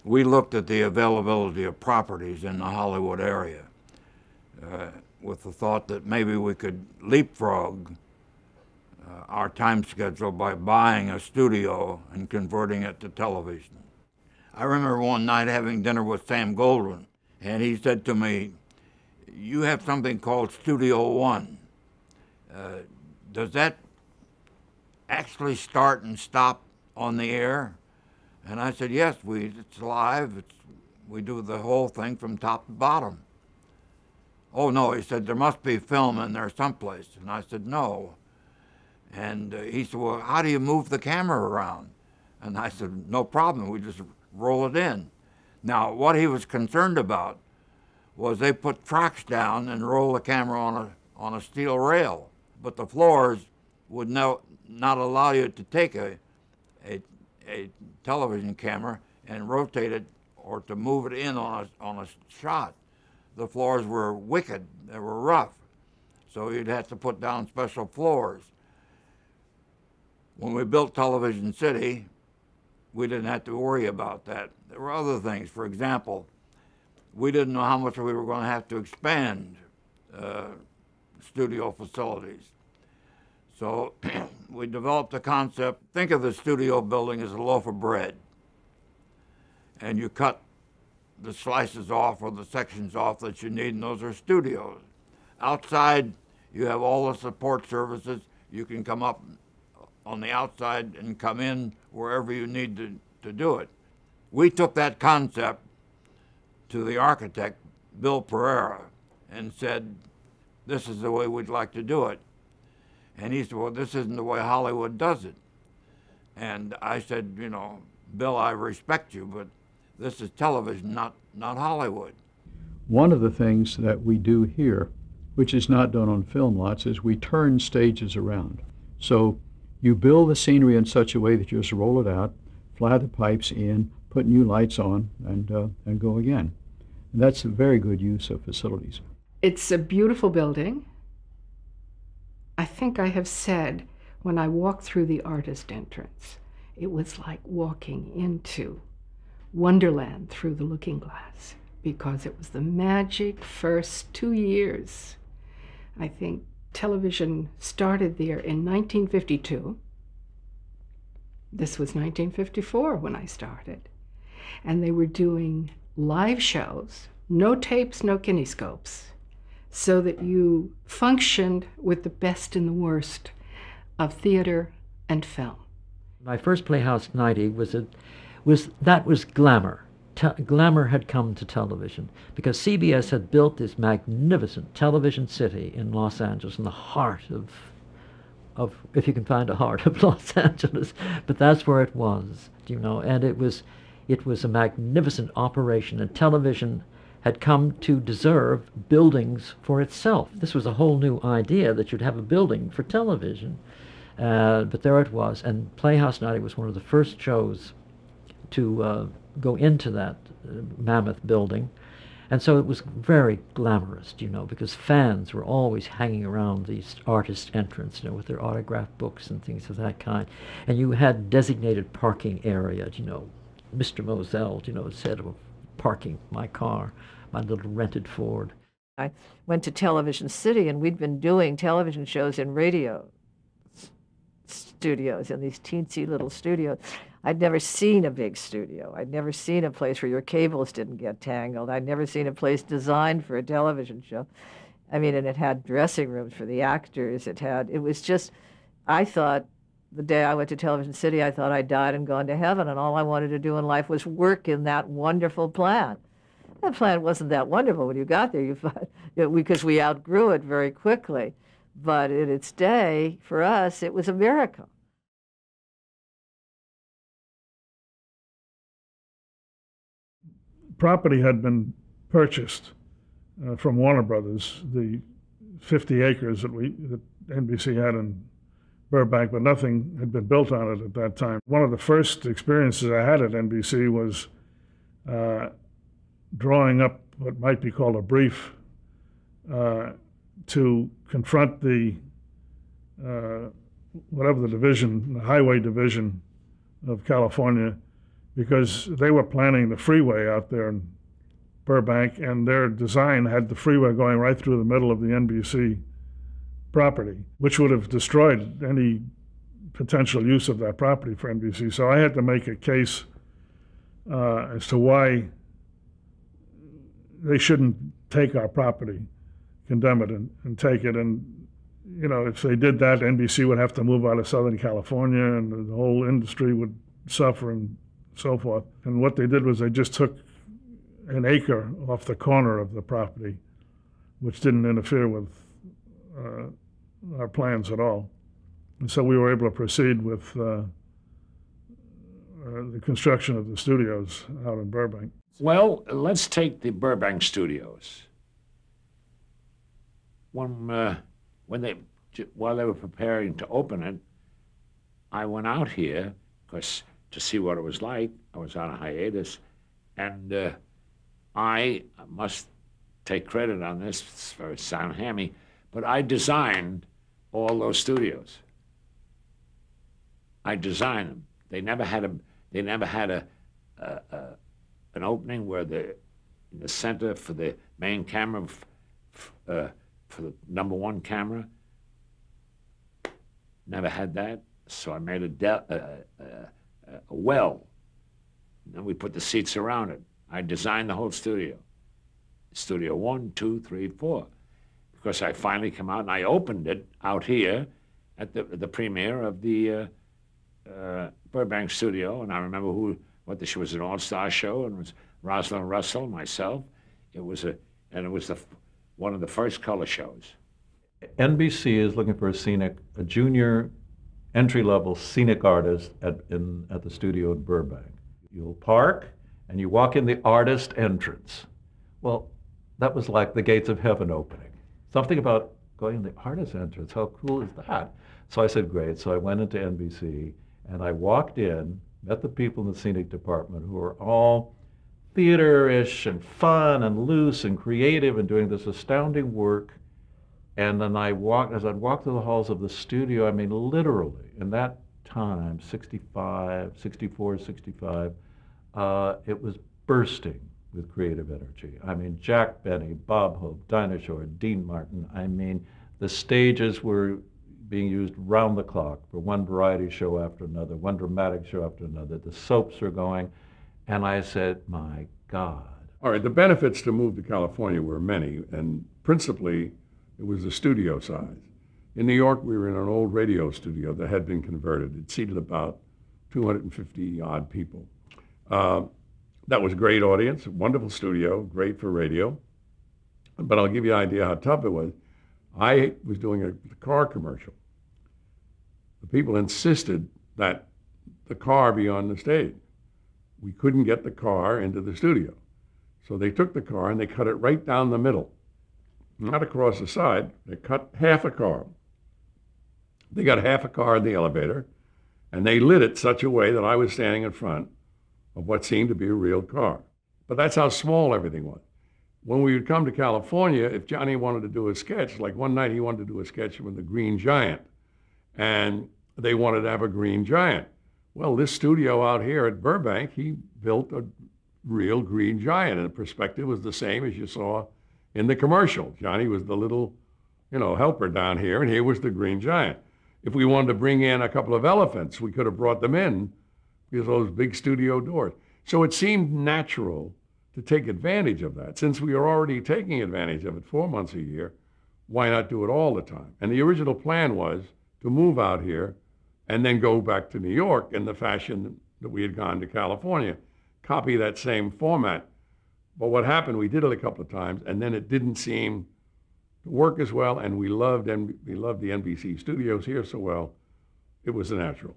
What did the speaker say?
we looked at the availability of properties in the Hollywood area with the thought that maybe we could leapfrog our time schedule by buying a studio and converting it to television. I remember one night having dinner with Sam Goldwyn, and he said to me, "You have something called Studio One. Does that actually start and stop on the air?" And I said, "Yes, it's live. We do the whole thing from top to bottom." "Oh, no," he said, "there must be film in there someplace." And I said, "No." And he said, "Well, how do you move the camera around?" And I said, "No problem, we just roll it in." Now, what he was concerned about was they put tracks down and roll the camera on a steel rail, but the floors would not allow you to take a television camera and rotate it or to move it in on a shot. The floors were wicked, they were rough, so you'd have to put down special floors. When we built Television City, we didn't have to worry about that. There were other things. For example, we didn't know how much we were going to have to expand studio facilities. So we developed a concept. Think of the studio building as a loaf of bread. And you cut the slices off or the sections off that you need, and those are studios. Outside, you have all the support services. You can come up on the outside and come in wherever you need to do it. We took that concept to the architect, Bill Pereira, and said, "This is the way we'd like to do it." And he said, "Well, this isn't the way Hollywood does it." And I said, "You know, Bill, I respect you, but this is television, not Hollywood." One of the things that we do here, which is not done on film lots, is we turn stages around. So you build the scenery in such a way that you just roll it out, fly the pipes in, put new lights on, and go again. And that's a very good use of facilities. It's a beautiful building. I think I have said when I walked through the artist entrance, it was like walking into Wonderland through the looking glass, because it was the magic first 2 years. I think television started there in 1952. This was 1954 when I started. And they were doing live shows, no tapes, no kinescopes, so that you functioned with the best and the worst of theater and film. My first Playhouse 90 was glamour. Glamour had come to television because CBS had built this magnificent television city in Los Angeles, in the heart of if you can find a heart of Los Angeles, but that's where it was, you know, and it was a magnificent operation, and television had come to deserve buildings for itself. This was a whole new idea that you'd have a building for television, but there it was, and Playhouse 90 was one of the first shows to go into that mammoth building. And so it was very glamorous, you know, because fans were always hanging around these artist entrance, you know, with their autographed books and things of that kind. And you had designated parking area, you know. Mr. Moselle, you know, said, "Oh, parking my car, my little rented Ford." I went to Television City, and we'd been doing television shows in radio studios, in these teensy little studios. I'd never seen a big studio. I'd never seen a place where your cables didn't get tangled. I'd never seen a place designed for a television show. I mean, and it had dressing rooms for the actors. It was just, I thought, the day I went to Television City, I thought I died and gone to heaven, and all I wanted to do in life was work in that wonderful plant. That plant wasn't that wonderful when you got there, because we outgrew it very quickly. But in its day, for us, it was a miracle. Property had been purchased from Warner Brothers, the 50 acres that NBC had in Burbank, but nothing had been built on it at that time. One of the first experiences I had at NBC was drawing up what might be called a brief to confront the whatever the division, the Highway Division of California, because they were planning the freeway out there in Burbank, and their design had the freeway going right through the middle of the NBC property, which would have destroyed any potential use of that property for NBC. So I had to make a case as to why they shouldn't take our property, condemn it, and take it. And, you know, if they did that, NBC would have to move out of Southern California, and the whole industry would suffer and so forth. And what they did was they just took an acre off the corner of the property, which didn't interfere with our plans at all. And so we were able to proceed with the construction of the studios out in Burbank. Well, let's take the Burbank studios. While they were preparing to open it, I went out here, because to see what it was like. I was on a hiatus, and I must take credit on this. It's very sound hammy, but I designed all those studios. I designed them. They never had an opening where in the center for the main camera, for the #1 camera. Never had that, so I made a well. And then we put the seats around it. I designed the whole studio. Studio 1, 2, 3, 4. Because I finally come out and I opened it out here at the premiere of the Burbank studio. And I remember what the show was, an all-star show, and it was Rosalind Russell, myself. It was one of the first color shows. NBC is looking for a junior entry-level scenic artist at the studio in Burbank. You'll park and you walk in the artist entrance. Well, that was like the gates of heaven opening. Something about going in the artist entrance, how cool is that? So I said, great. So I went into NBC and I walked in, met the people in the scenic department who were all theater-ish and fun and loose and creative and doing this astounding work. And then as I'd walk through the halls of the studio, I mean, literally, in that time, 64, 65, it was bursting with creative energy. I mean, Jack Benny, Bob Hope, Dinah Shore, Dean Martin. I mean, the stages were being used round the clock for one variety show after another, one dramatic show after another. The soaps are going. And I said, my God. All right, the benefits to move to California were many, and principally, it was the studio size. In New York, we were in an old radio studio that had been converted. It seated about 250-odd people. That was a great audience, a wonderful studio, great for radio. But I'll give you an idea how tough it was. I was doing a car commercial. The people insisted that the car be on the stage. We couldn't get the car into the studio. So they took the car and they cut it right down the middle. Not across the side, they cut half a car. They got half a car in the elevator, and they lit it such a way that I was standing in front of what seemed to be a real car. But that's how small everything was. When we would come to California, if Johnny wanted to do a sketch, like one night he wanted to do a sketch with the Green Giant, and they wanted to have a Green Giant. Well, this studio out here at Burbank, he built a real Green Giant, and the perspective was the same as you saw in the commercial. Johnny was the little, helper down here, and here was the Green Giant. If we wanted to bring in a couple of elephants, we could have brought them in because of those big studio doors. So it seemed natural to take advantage of that. Since we were already taking advantage of it 4 months a year, why not do it all the time? And the original plan was to move out here and then go back to New York in the fashion that we had gone to California, copy that same format. But what happened, we did it a couple of times, and then it didn't seem to work as well, and we loved the NBC studios here so well, it was natural.